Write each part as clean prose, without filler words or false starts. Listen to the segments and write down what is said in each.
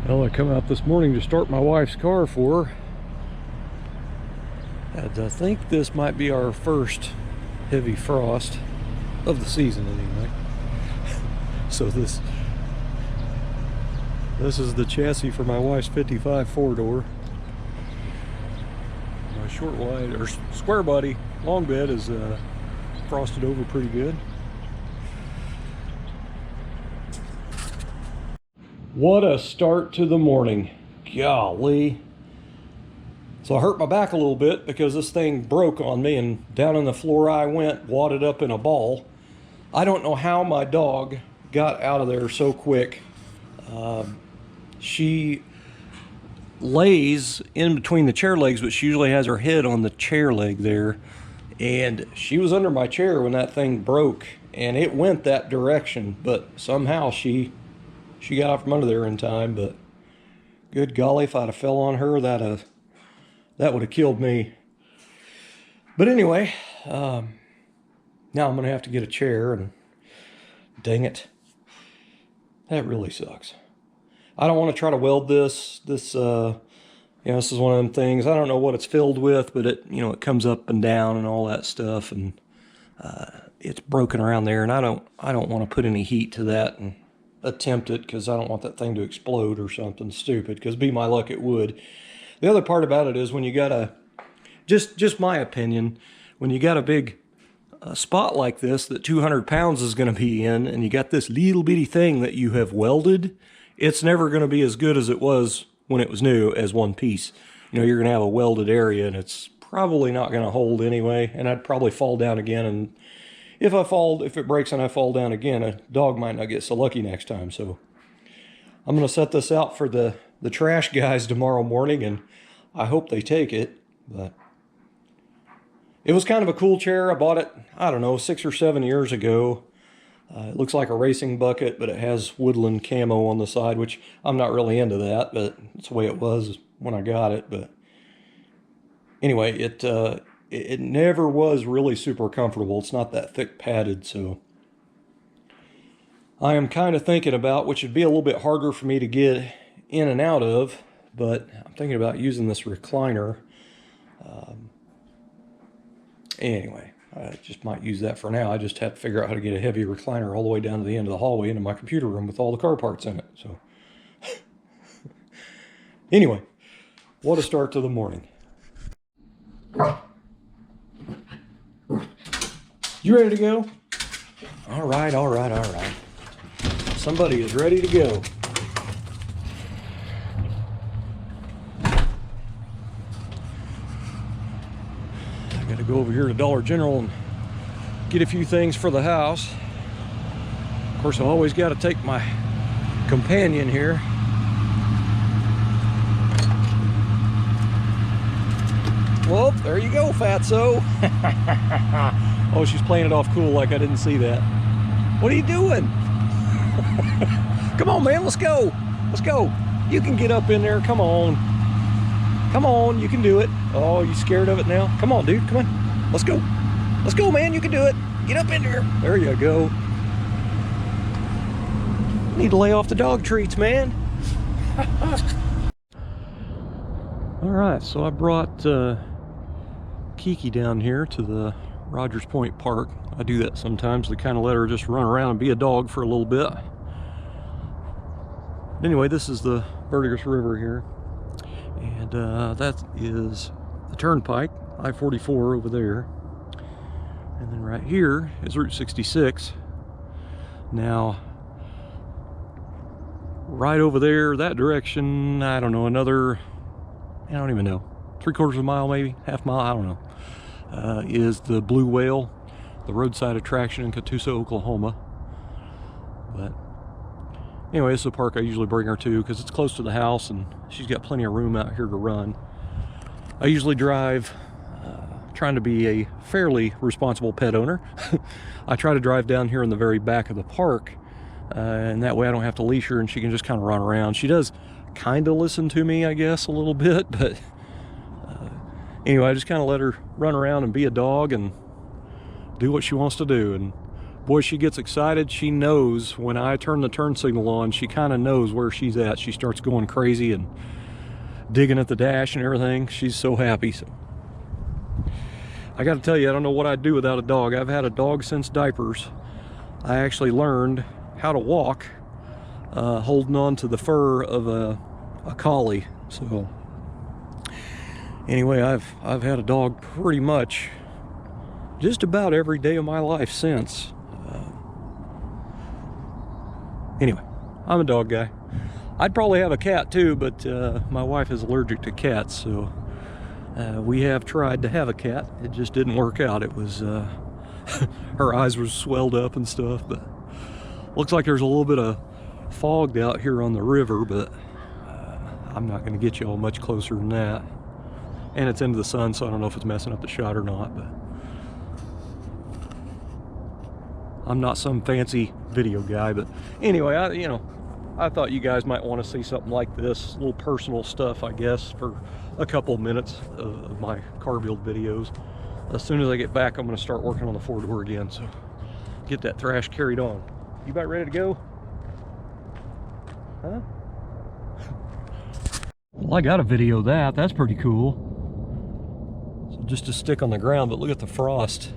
Well, I come out this morning to start my wife's car for her. And I think this might be our first heavy frost of the season anyway. So this is the chassis for my wife's 55 four-door. My short wide, or square body long bed is frosted over pretty good. What a start to the morning. Golly. So I hurt my back a little bit because this thing broke on me, and down on the floor I went, wadded up in a ball. I don't know how my dog got out of there so quick. She lays in between the chair legs, but she usually has her head on the chair leg there. And she was under my chair when that thing broke, and it went that direction, but somehow she got out from under there in time. But good golly, if I'd have fell on her, that would have killed me. But anyway, now I'm gonna have to get a chair, and dang it, that really sucks. I don't want to try to weld this. This is one of them things. I don't know what it's filled with, but it comes up and down and all that stuff, and it's broken around there, and I don't want to put any heat to that and attempt it, because I don't want that thing to explode or something stupid, because be my luck it would. The other part about it is when you got a, just my opinion, when you got a big spot like this that 200 pounds is going to be in, and you got this little bitty thing that you have welded, it's never going to be as good as it was when it was new as one piece. You're going to have a welded area, and it's probably not going to hold anyway, and I'd probably fall down again, and if it breaks and I fall down again, a dog might not get so lucky next time. So I'm going to set this out for the trash guys tomorrow morning, and I hope they take it. But it was kind of a cool chair. I bought it, I don't know, 6 or 7 years ago. It looks like a racing bucket, but it has woodland camo on the side, which I'm not really into that, but it's the way it was when I got it. But anyway, it never was really super comfortable. It's not that thick padded, so I am kind of thinking about, which would be a little bit harder for me to get in and out of, but I'm thinking about using this recliner. Anyway, I just might use that for now. I just have to figure out how to get a heavy recliner all the way down to the end of the hallway into my computer room with all the car parts in it. So anyway, what a start to the morning. You ready to go? All right. Somebody is ready to go. I gotta go over here to Dollar General and get a few things for the house. Of course, I always got to take my companion here. Well, there you go, fatso. Oh, she's playing it off cool like I didn't see that. What are you doing? Come on, man, let's go. Let's go. You can get up in there. Come on. Come on, you can do it. Oh, you scared of it now? Come on, dude, come on. Let's go. Let's go, man, you can do it. Get up in there. There you go. Need to lay off the dog treats, man. All right, so I brought Kiki down here to the Rogers Point Park. I do that sometimes to kind of let her just run around and be a dog for a little bit. Anyway, this is the Verdigris River here, and that is the turnpike, I-44 over there, and then right here is Route 66. Now, right over there, that direction, I don't know, another, I don't even know, 3/4 of a mile, maybe half mile, I don't know, is the Blue Whale, the roadside attraction in Catoosa, Oklahoma. But anyway, this is a park I usually bring her to because it's close to the house and she's got plenty of room out here to run. I usually drive, trying to be a fairly responsible pet owner. I try to drive down here in the very back of the park, and that way I don't have to leash her and she can just kind of run around. She does kind of listen to me, I guess, a little bit, but anyway, I just kind of let her run around and be a dog and do what she wants to do. And Boy, she gets excited. She knows when I turn the turn signal on, she kind of knows where she's at. She starts going crazy and digging at the dash and everything. She's so happy. So I got to tell you, I don't know what I'd do without a dog. I've had a dog since diapers. I actually learned how to walk holding on to the fur of a collie. So anyway, I've had a dog pretty much just about every day of my life since. Anyway, I'm a dog guy. I'd probably have a cat too, but my wife is allergic to cats, so we have tried to have a cat. It just didn't work out. It was her eyes were swelled up and stuff, but looks like there's a little bit of fog out here on the river, but I'm not going to get you all much closer than that. And it's into the sun, so I don't know if it's messing up the shot or not, but I'm not some fancy video guy. But anyway, I thought you guys might want to see something like this, a little personal stuff, I guess, for a couple of minutes of my car build videos. As soon as I get back, I'm going to start working on the 4-door again, so get that thrash carried on. You about ready to go? Huh? Well, I got a video of that. That's pretty cool. So just a stick on the ground, but look at the frost.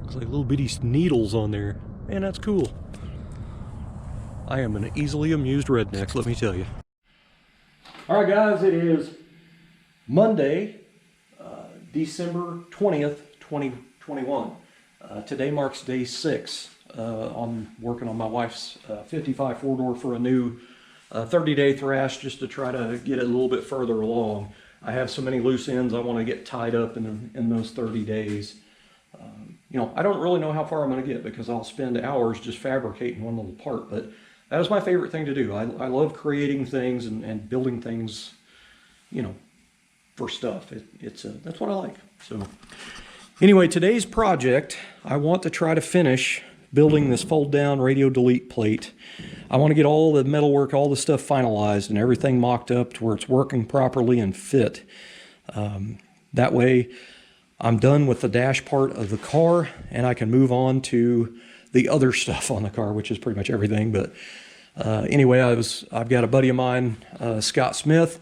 Looks like little bitty needles on there. Man, that's cool. I am an easily amused redneck, let me tell you. All right, guys, it is Monday, December 20th, 2021. Today marks day 6. I'm working on my wife's 55 4-door for a new 30-day thrash, just to try to get it a little bit further along. I have so many loose ends I want to get tied up in those 30 days. I don't really know how far I'm going to get because I'll spend hours just fabricating one little part, but that is my favorite thing to do. I love creating things and building things, for stuff. That's what I like. So anyway, today's project, I want to try to finish building this fold down radio delete plate. I want to get all the metalwork, all the stuff finalized and everything mocked up to where it's working properly and fit. That way I'm done with the dash part of the car and I can move on to the other stuff on the car, which is pretty much everything. But anyway, I've got a buddy of mine, Scott Smith,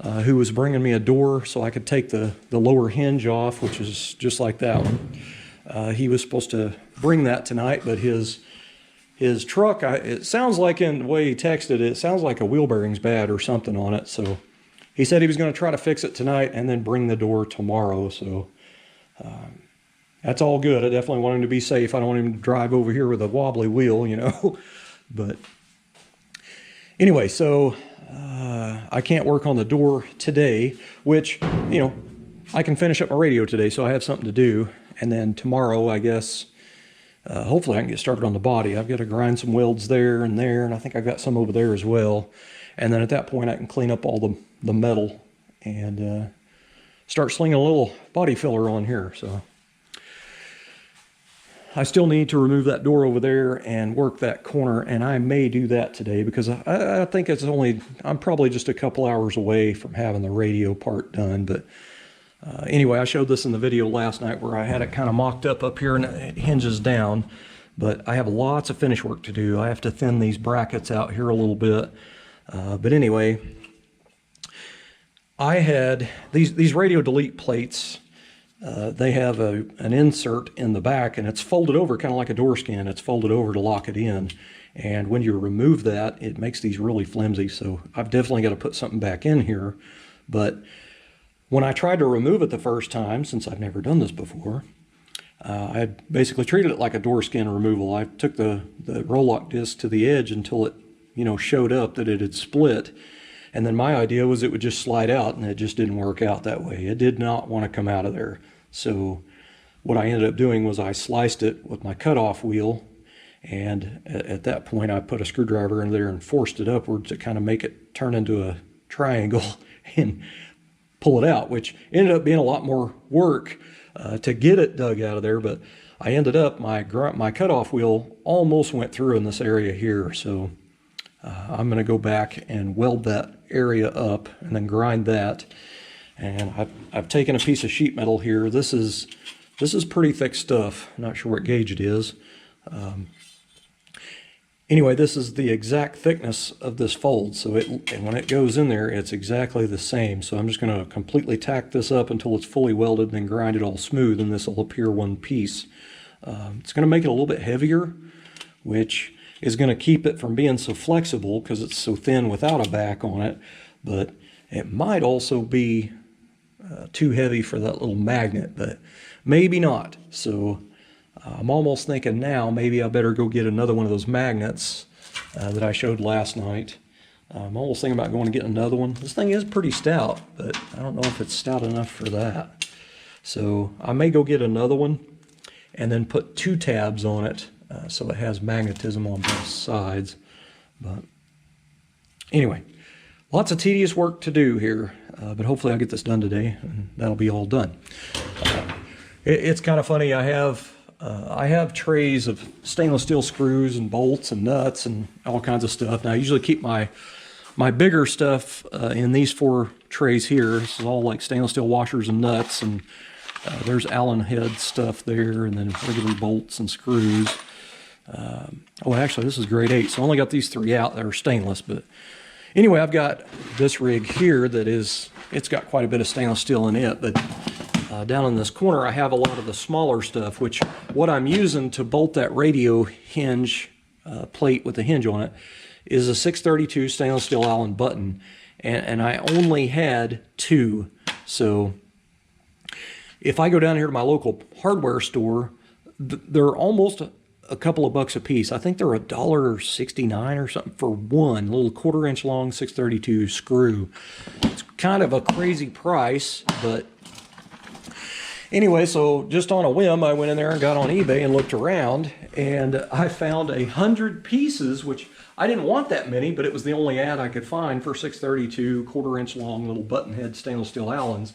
who was bringing me a door so I could take the lower hinge off, which is just like that one. He was supposed to bring that tonight, but his truck, it sounds like, in the way he texted it sounds like a wheel bearing's bad or something on it. So he said he was going to try to fix it tonight and then bring the door tomorrow. So that's all good. I definitely want him to be safe. I don't want him to drive over here with a wobbly wheel, But anyway, so I can't work on the door today, which, I can finish up my radio today, so I have something to do. And then tomorrow, I guess, hopefully I can get started on the body. I've got to grind some welds there, and I think I've got some over there as well. And then at that point, I can clean up all the metal and start slinging a little body filler on here. So I still need to remove that door over there and work that corner, and I may do that today because I think I'm probably just a couple hours away from having the radio part done. But anyway, I showed this in the video last night where I had it kind of mocked up here and it hinges down, but I have lots of finish work to do. I have to thin these brackets out here a little bit. But anyway, I had these radio delete plates. They have an insert in the back, and it's folded over kind of like a door skin. It's folded over to lock it in, and when you remove that, it makes these really flimsy. So I've definitely got to put something back in here. But when I tried to remove it the first time, since I've never done this before, I basically treated it like a door skin removal. I took the roll lock disc to the edge until it showed up that it had split. And then my idea was it would just slide out, and it just didn't work out that way. It did not want to come out of there. So what I ended up doing was I sliced it with my cutoff wheel, and at that point I put a screwdriver in there and forced it upwards to kind of make it turn into a triangle and pull it out, which ended up being a lot more work to get it dug out of there. But I ended up, my cutoff wheel almost went through in this area here. So I'm going to go back and weld that area up and then grind that. And I've taken a piece of sheet metal here. This is This is pretty thick stuff. Not sure what gauge it is. Anyway, this is the exact thickness of this fold, so and when it goes in there, it's exactly the same. So I'm just going to completely tack this up until it's fully welded, then grind it all smooth, and this will appear one piece. It's going to make it a little bit heavier, which is going to keep it from being so flexible because it's so thin without a back on it, but it might also be too heavy for that little magnet, but maybe not. So I'm almost thinking now maybe I better go get another one of those magnets that I showed last night. I'm almost thinking about going to get another one. This thing is pretty stout, but I don't know if it's stout enough for that. So I may go get another one and then put 2 tabs on it so it has magnetism on both sides. But anyway, lots of tedious work to do here, but hopefully I'll get this done today and that'll be all done. It's kind of funny. I have trays of stainless steel screws and bolts and nuts and all kinds of stuff. Now I usually keep my bigger stuff in these 4 trays here. This is all like stainless steel washers and nuts, and there's Allen head stuff there, and then regular bolts and screws. Oh, actually this is grade 8, so I only got these 3 out that are stainless. But anyway, I've got this rig here that it's got quite a bit of stainless steel in it, but down in this corner I have a lot of the smaller stuff, which what I'm using to bolt that radio hinge plate with the hinge on it is a 632 stainless steel Allen button, and I only had 2. So if I go down here to my local hardware store, they're almost a couple of bucks a piece. I think they're $1.69 or something for one little 1/4 inch long 632 screw. It's kind of a crazy price, but anyway, so just on a whim, I went in there and got on eBay and looked around, and I found 100 pieces, which I didn't want that many, but it was the only ad I could find for 632 1/4 inch long little button head stainless steel Allens.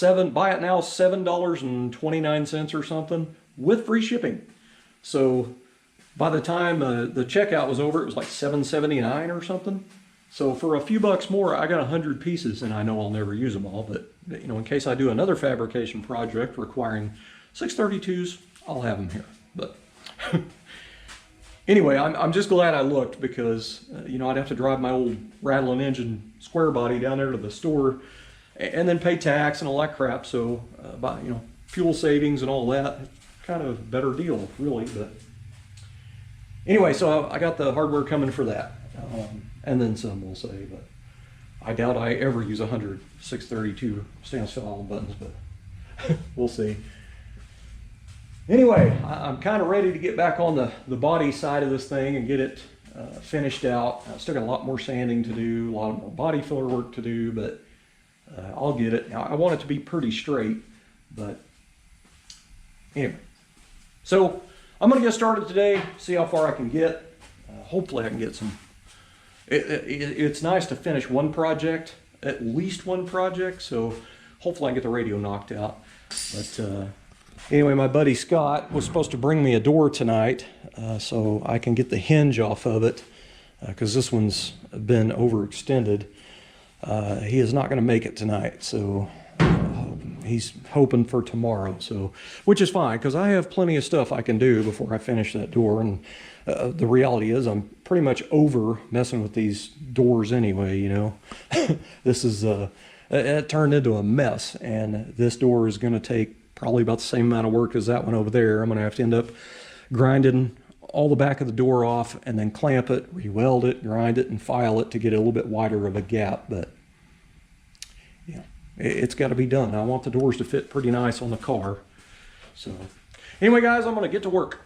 Buy it now, $7.29 or something with free shipping. So by the time the checkout was over, it was like $7.79 or something. So for a few bucks more, I got 100 pieces, and I know I'll never use them all, but you know, in case I do another fabrication project requiring 632s, I'll have them here. But anyway, I'm just glad I looked, because you know, I'd have to drive my old rattling engine square body down there to the store and then pay tax and all that crap. So you know, fuel savings and all that, kind of a better deal really. But anyway, so I got the hardware coming for that, and then some, we'll say. But I doubt I ever use 100 632 stainless steel Allen buttons, but we'll see. Anyway, I'm kind of ready to get back on the body side of this thing and get it finished out. I've still got a lot more sanding to do, a lot more body filler work to do, but I'll get it. Now, I want it to be pretty straight, but anyway. So I'm going to get started today, see how far I can get. Hopefully I can get some. It's nice to finish one project, at least one project, so hopefully I can get the radio knocked out. But anyway, my buddy Scott was supposed to bring me a door tonight, so I can get the hinge off of it, because this one's been overextended. He is not going to make it tonight, so he's hoping for tomorrow, so which is fine, because I have plenty of stuff I can do before I finish that door. And the reality is I'm pretty much over messing with these doors anyway, you know. This is it turned into a mess, and this door is going to take probably about the same amount of work as that one over there. I'm going to have to end up grinding all the back of the door off and then clamp it, re-weld it, grind it, and file it to get a little bit wider of a gap. But yeah, it's got to be done. I want the doors to fit pretty nice on the car. So anyway, guys, I'm going to get to work.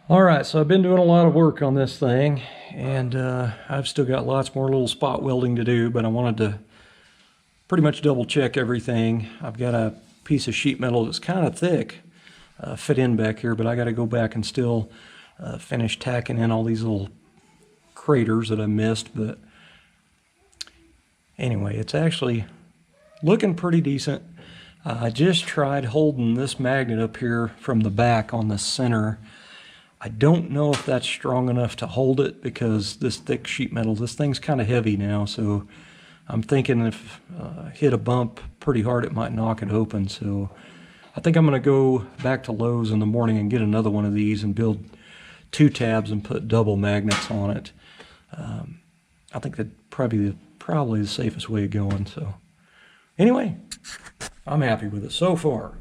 All right, so I've been doing a lot of work on this thing, and I've still got lots more little spot welding to do, but I wanted to pretty much double check everything. I've got a piece of sheet metal that's kind of thick fit in back here, but I got to go back and still finish tacking in all these little craters that I missed. But anyway, it's actually looking pretty decent. I just tried holding this magnet up here from the back on the center. I don't know if that's strong enough to hold it, because this thick sheet metal, this thing's kind of heavy now, so I'm thinking if hit a bump pretty hard, it might knock it open. So I think I'm going to go back to Lowe's in the morning and get another one of these and build 2 tabs and put double magnets on it. I think that's probably the safest way of going. So anyway, I'm happy with it so far.